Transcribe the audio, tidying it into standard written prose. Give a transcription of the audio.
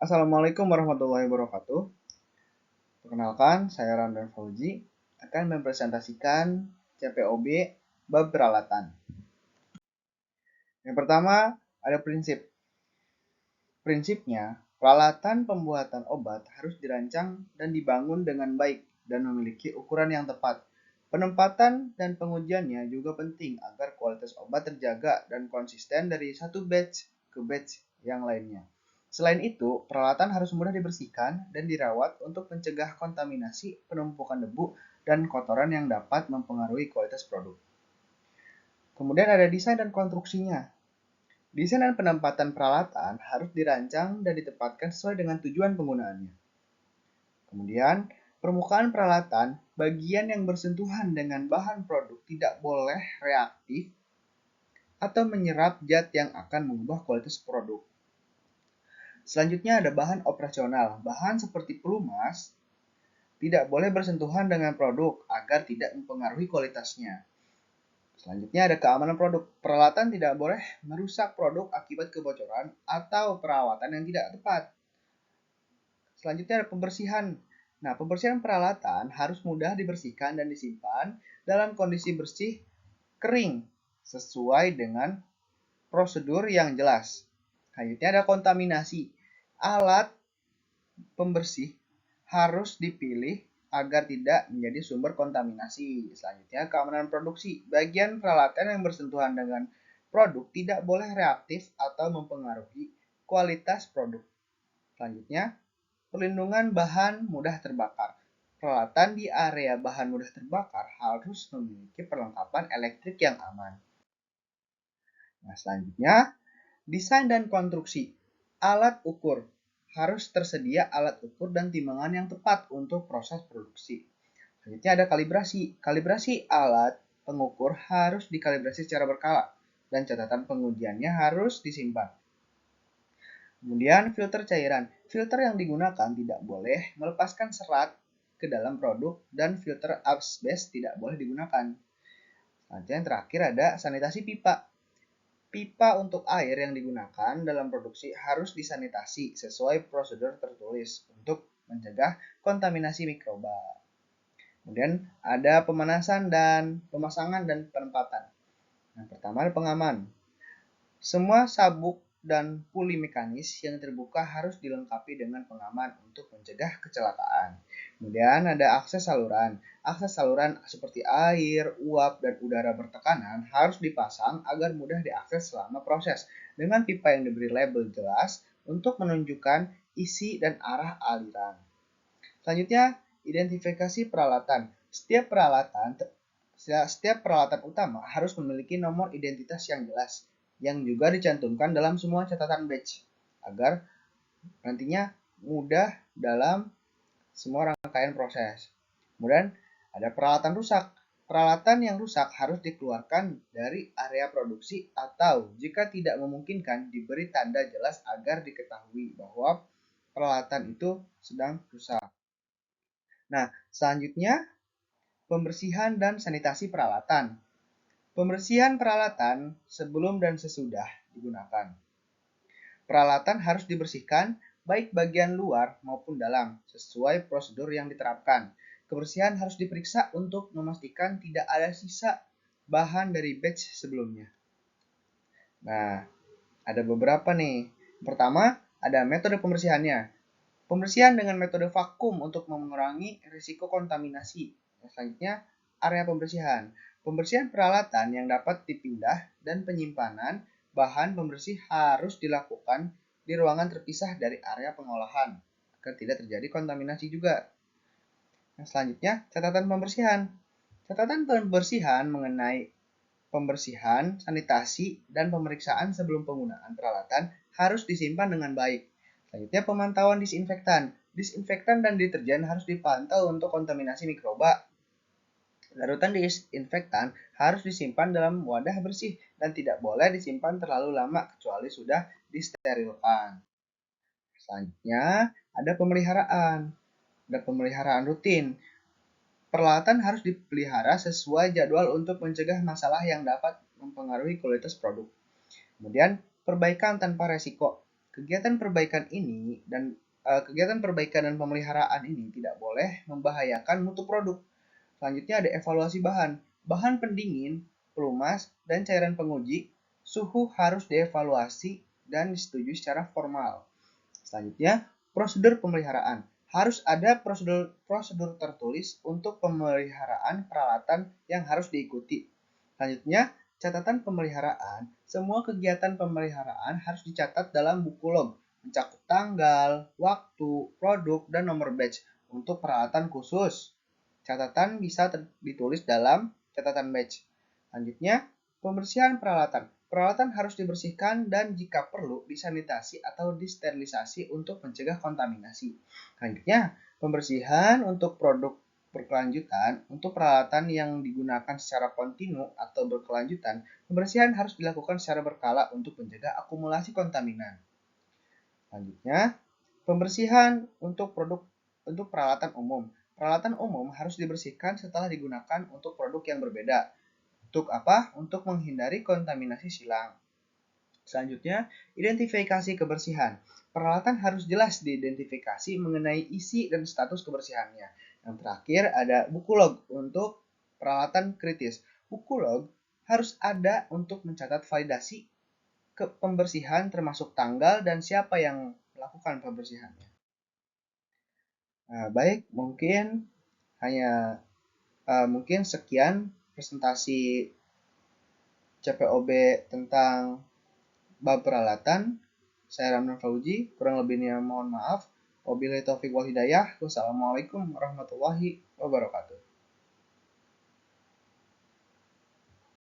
Assalamualaikum warahmatullahi wabarakatuh. Perkenalkan, saya Ramdan Fauzi akan mempresentasikan CPOB bab peralatan. Yang pertama, ada prinsip. Prinsipnya, peralatan pembuatan obat harus dirancang dan dibangun dengan baik dan memiliki ukuran yang tepat. Penempatan dan pengujiannya juga penting agar kualitas obat terjaga dan konsisten dari satu batch ke batch yang lainnya. Selain itu, peralatan harus mudah dibersihkan dan dirawat untuk mencegah kontaminasi, penumpukan debu, dan kotoran yang dapat mempengaruhi kualitas produk. Kemudian ada desain dan konstruksinya. Desain dan penempatan peralatan harus dirancang dan ditempatkan sesuai dengan tujuan penggunaannya. Kemudian, permukaan peralatan, bagian yang bersentuhan dengan bahan produk tidak boleh reaktif atau menyerap zat yang akan mengubah kualitas produk. Selanjutnya ada bahan operasional. Bahan seperti pelumas tidak boleh bersentuhan dengan produk agar tidak mempengaruhi kualitasnya. Selanjutnya ada keamanan produk. Peralatan tidak boleh merusak produk akibat kebocoran atau perawatan yang tidak tepat. Selanjutnya ada pembersihan. Nah, pembersihan peralatan harus mudah dibersihkan dan disimpan dalam kondisi bersih, kering, sesuai dengan prosedur yang jelas. Selanjutnya ada kontaminasi. Alat pembersih harus dipilih agar tidak menjadi sumber kontaminasi. Selanjutnya, keamanan produksi. Bagian peralatan yang bersentuhan dengan produk tidak boleh reaktif atau mempengaruhi kualitas produk. Selanjutnya, perlindungan bahan mudah terbakar. Peralatan di area bahan mudah terbakar harus memiliki perlengkapan elektrik yang aman. Nah, selanjutnya, desain dan konstruksi. Alat ukur. Harus tersedia alat ukur dan timbangan yang tepat untuk proses produksi. Selanjutnya ada kalibrasi. Kalibrasi alat pengukur harus dikalibrasi secara berkala dan catatan pengujiannya harus disimpan. Kemudian filter cairan. Filter yang digunakan tidak boleh melepaskan serat ke dalam produk dan filter asbes tidak boleh digunakan. Selanjutnya yang terakhir ada sanitasi pipa. Pipa untuk air yang digunakan dalam produksi harus disanitasi sesuai prosedur tertulis untuk mencegah kontaminasi mikroba. Kemudian ada pemanasan dan pemasangan dan penempatan. Yang pertama ada pengaman. Semua sabuk dan puli mekanis yang terbuka harus dilengkapi dengan pengaman untuk mencegah kecelakaan. Kemudian ada akses saluran. Akses saluran seperti air, uap, dan udara bertekanan harus dipasang agar mudah diakses selama proses dengan pipa yang diberi label jelas untuk menunjukkan isi dan arah aliran. Selanjutnya, identifikasi peralatan. Setiap peralatan utama harus memiliki nomor identitas yang jelas yang juga dicantumkan dalam semua catatan batch agar nantinya mudah dalam semua rangkaian proses. Kemudian ada peralatan rusak. Peralatan yang rusak harus dikeluarkan dari area produksi atau jika tidak memungkinkan diberi tanda jelas agar diketahui bahwa peralatan itu sedang rusak. Nah, selanjutnya pembersihan dan sanitasi peralatan. Pembersihan peralatan sebelum dan sesudah digunakan. Peralatan harus dibersihkan baik bagian luar maupun dalam sesuai prosedur yang diterapkan. Kebersihan harus diperiksa untuk memastikan tidak ada sisa bahan dari batch sebelumnya. Nah, ada beberapa nih. Pertama, ada metode pembersihannya. Pembersihan dengan metode vakum untuk mengurangi risiko kontaminasi. Selanjutnya, area pembersihan. Pembersihan peralatan yang dapat dipindah dan penyimpanan bahan pembersih harus dilakukan di ruangan terpisah dari area pengolahan agar tidak terjadi kontaminasi juga. Yang selanjutnya, catatan pembersihan. Catatan pembersihan mengenai pembersihan, sanitasi, dan pemeriksaan sebelum penggunaan peralatan harus disimpan dengan baik. Selanjutnya, pemantauan disinfektan. Disinfektan dan deterjen harus dipantau untuk kontaminasi mikroba. Larutan disinfektan harus disimpan dalam wadah bersih dan tidak boleh disimpan terlalu lama kecuali sudah disterilkan. Selanjutnya, ada pemeliharaan. Ada pemeliharaan rutin. Peralatan harus dipelihara sesuai jadwal untuk mencegah masalah yang dapat mempengaruhi kualitas produk. Kemudian, perbaikan tanpa resiko. Kegiatan perbaikan ini dan kegiatan perbaikan dan pemeliharaan ini tidak boleh membahayakan mutu produk. Selanjutnya ada evaluasi bahan. Bahan pendingin, pelumas, dan cairan penguji, suhu harus dievaluasi dan disetujui secara formal. Selanjutnya, prosedur pemeliharaan. Harus ada prosedur tertulis untuk pemeliharaan peralatan yang harus diikuti. Selanjutnya, catatan pemeliharaan. Semua kegiatan pemeliharaan harus dicatat dalam buku log, mencakup tanggal, waktu, produk, dan nomor batch untuk peralatan khusus. Catatan bisa ditulis dalam catatan batch. Selanjutnya, pembersihan peralatan. Peralatan harus dibersihkan dan jika perlu disanitasi atau disterilisasi untuk mencegah kontaminasi. Selanjutnya, pembersihan untuk produk berkelanjutan. Untuk peralatan yang digunakan secara kontinu atau berkelanjutan, pembersihan harus dilakukan secara berkala untuk mencegah akumulasi kontaminan. Selanjutnya, pembersihan untuk peralatan umum. Peralatan umum harus dibersihkan setelah digunakan untuk produk yang berbeda. Untuk apa? Untuk menghindari kontaminasi silang. Selanjutnya, identifikasi kebersihan. Peralatan harus jelas diidentifikasi mengenai isi dan status kebersihannya. Yang terakhir ada buku log untuk peralatan kritis. Buku log harus ada untuk mencatat validasi ke pembersihan termasuk tanggal dan siapa yang melakukan pembersihannya. Nah, baik, mungkin sekian presentasi CPOB tentang bab peralatan. Saya Ramdan Fauji, kurang lebihnya mohon maaf. Wabillahi taufiq wal hidayah. Wassalamualaikum warahmatullahi wabarakatuh.